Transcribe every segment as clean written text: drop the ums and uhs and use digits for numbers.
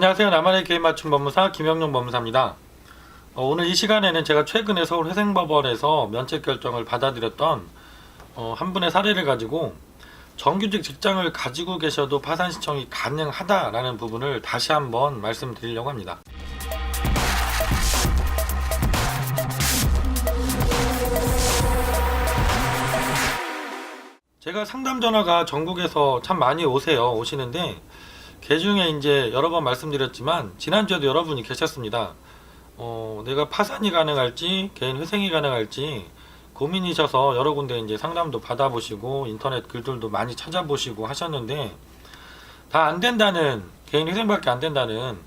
안녕하세요. 나만의 개인 맞춤 법무사 김영용 법무사입니다. 오늘 이 시간에는 제가 최근에 서울회생법원에서 면책 결정을 받아들였던 한 분의 사례를 가지고 정규직 직장을 가지고 계셔도 파산 신청이 가능하다라는 부분을 다시 한번 말씀드리려고 합니다. 제가 상담 전화가 전국에서 참 많이 오시는데 그 중에 이제 여러 번 말씀드렸지만 지난주에도 여러분이 계셨습니다. 내가 파산이 가능할지 개인 회생이 가능할지 고민이셔서 여러 군데 이제 상담도 받아보시고 인터넷 글들도 많이 찾아보시고 하셨는데 다 안 된다는, 개인 회생밖에 안 된다는,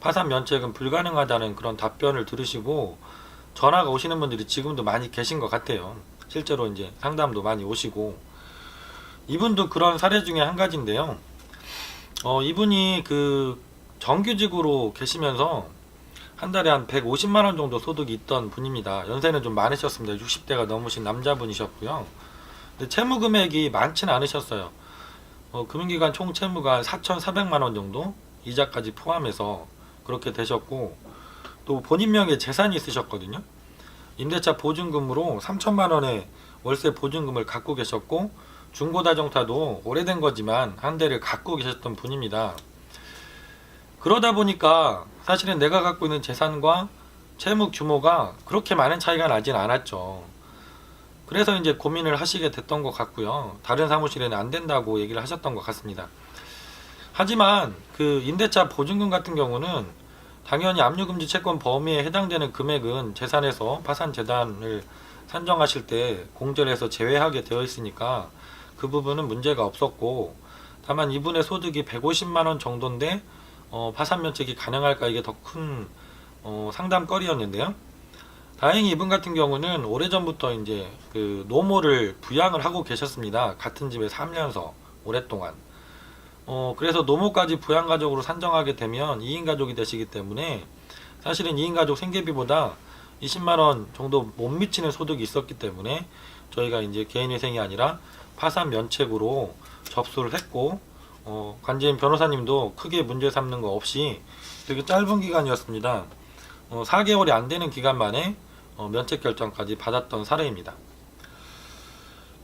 파산 면책은 불가능하다는 그런 답변을 들으시고 전화가 오시는 분들이 지금도 많이 계신 것 같아요. 실제로 이제 상담도 많이 오시고, 이분도 그런 사례 중에 한 가지인데요. 이분이 그 정규직으로 계시면서 한 달에 한 150만원 정도 소득이 있던 분입니다. 연세는 좀 많으셨습니다. 60대가 넘으신 남자분이셨고요. 근데 채무 금액이 많지는 않으셨어요. 금융기관 총 채무가 한 4,400만원 정도, 이자까지 포함해서 그렇게 되셨고, 또 본인 명의 재산이 있으셨거든요. 임대차 보증금으로 3천만원의 월세 보증금을 갖고 계셨고, 중고다정타도 오래된 거지만 한 대를 갖고 계셨던 분입니다. 그러다 보니까 사실은 내가 갖고 있는 재산과 채무 규모가 그렇게 많은 차이가 나진 않았죠. 그래서 이제 고민을 하시게 됐던 것 같고요. 다른 사무실에는 안 된다고 얘기를 하셨던 것 같습니다. 하지만 그 임대차 보증금 같은 경우는 당연히 압류금지 채권 범위에 해당되는 금액은 재산에서 파산 재단을 산정하실 때 공제를 해서 제외하게 되어 있으니까 그 부분은 문제가 없었고, 다만 이분의 소득이 150만원 정도인데 파산 면책이 가능할까, 이게 더 큰 상담거리였는데요. 다행히 이분 같은 경우는 오래전부터 이제 그 노모를 부양을 하고 계셨습니다. 같은 집에 살면서 오랫동안. 그래서 노모까지 부양가족으로 산정하게 되면 2인 가족이 되시기 때문에 사실은 2인 가족 생계비보다 20만원 정도 못 미치는 소득이 있었기 때문에 저희가 이제 개인회생이 아니라 파산 면책으로 접수를 했고, 관제인 변호사님도 크게 문제 삼는 거 없이 되게 짧은 기간이었습니다. 4개월이 안 되는 기간 만에 면책 결정까지 받았던 사례입니다.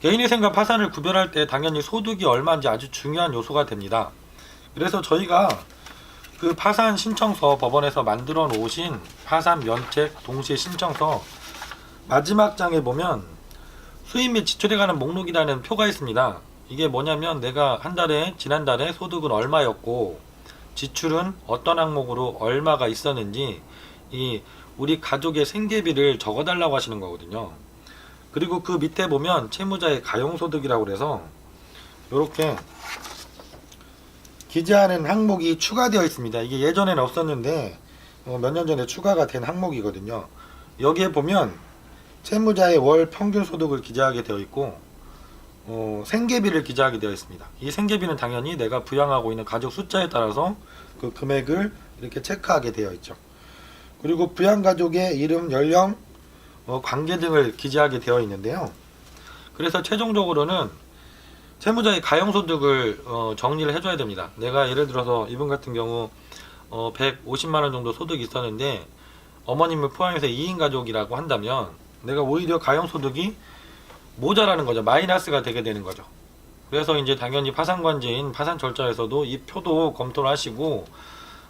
개인회생과 파산을 구별할 때 당연히 소득이 얼마인지 아주 중요한 요소가 됩니다. 그래서 저희가 그 파산 신청서, 법원에서 만들어 놓으신 파산 면책 동시에 신청서 마지막 장에 보면 수입 및 지출에 관한 목록이라는 표가 있습니다. 이게 뭐냐면 내가 한 달에, 지난달에 소득은 얼마였고 지출은 어떤 항목으로 얼마가 있었는지 이 우리 가족의 생계비를 적어달라고 하시는 거거든요. 그리고 그 밑에 보면 채무자의 가용소득이라고 그래서 이렇게 기재하는 항목이 추가되어 있습니다. 이게 예전에는 없었는데 몇 년 전에 추가가 된 항목이거든요. 여기에 보면 채무자의 월 평균 소득을 기재하게 되어 있고 생계비를 기재하게 되어 있습니다. 이 생계비는 당연히 내가 부양하고 있는 가족 숫자에 따라서 그 금액을 이렇게 체크하게 되어 있죠. 그리고 부양가족의 이름, 연령, 관계 등을 기재하게 되어 있는데요. 그래서 최종적으로는 채무자의 가용소득을 정리를 해줘야 됩니다. 내가 예를 들어서 이분 같은 경우 150만원 정도 소득이 있었는데 어머님을 포함해서 2인 가족이라고 한다면 내가 오히려 가용소득이 모자라는 거죠. 마이너스가 되게 되는 거죠. 그래서 이제 당연히 파산관제인 파산 절차에서도 이 표도 검토를 하시고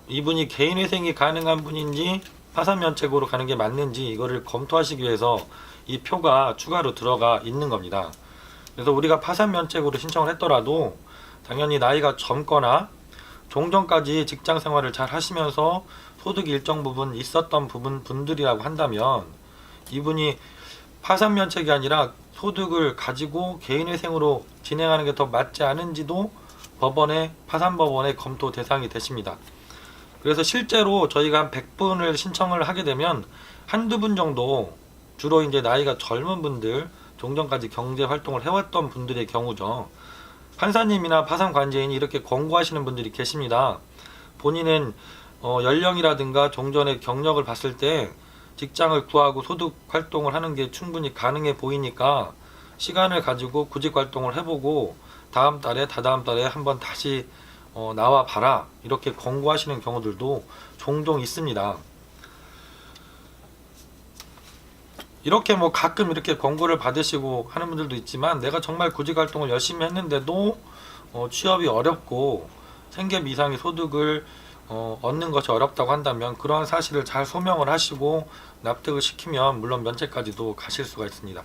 이분이 개인회생이 가능한 분인지 파산 면책으로 가는 게 맞는지 이거를 검토하시기 위해서 이 표가 추가로 들어가 있는 겁니다. 그래서 우리가 파산 면책으로 신청을 했더라도 당연히 나이가 젊거나 종전까지 직장 생활을 잘 하시면서 소득이 일정 부분 있었던 분들이라고 한다면 이분이 파산 면책이 아니라 소득을 가지고 개인회생으로 진행하는 게 더 맞지 않은지도 파산법원의 검토 대상이 되십니다. 그래서 실제로 저희가 한 100분을 신청을 하게 되면 한두 분 정도, 주로 이제 나이가 젊은 분들, 종전까지 경제 활동을 해왔던 분들의 경우죠. 판사님이나 파산관제인이 이렇게 권고하시는 분들이 계십니다. 본인은 연령이라든가 종전의 경력을 봤을 때 직장을 구하고 소득 활동을 하는 게 충분히 가능해 보이니까 시간을 가지고 구직 활동을 해보고 다음 달에, 다다음 달에 한번 다시 나와 봐라 이렇게 권고하시는 경우들도 종종 있습니다. 이렇게 뭐 가끔 이렇게 권고를 받으시고 하는 분들도 있지만, 내가 정말 구직 활동을 열심히 했는데도 취업이 어렵고 생계 이상의 소득을 얻는 것이 어렵다고 한다면, 그러한 사실을 잘 소명을 하시고 납득을 시키면 물론 면책까지도 가실 수가 있습니다.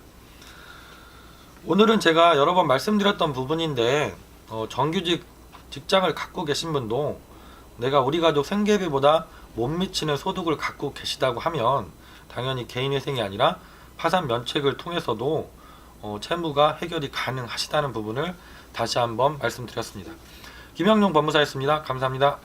오늘은 제가 여러 번 말씀드렸던 부분인데, 정규직 직장을 갖고 계신 분도 내가 우리 가족 생계비보다 못 미치는 소득을 갖고 계시다고 하면 당연히 개인회생이 아니라 파산 면책을 통해서도 채무가 해결이 가능하시다는 부분을 다시 한번 말씀드렸습니다. 김영룡 법무사였습니다. 감사합니다.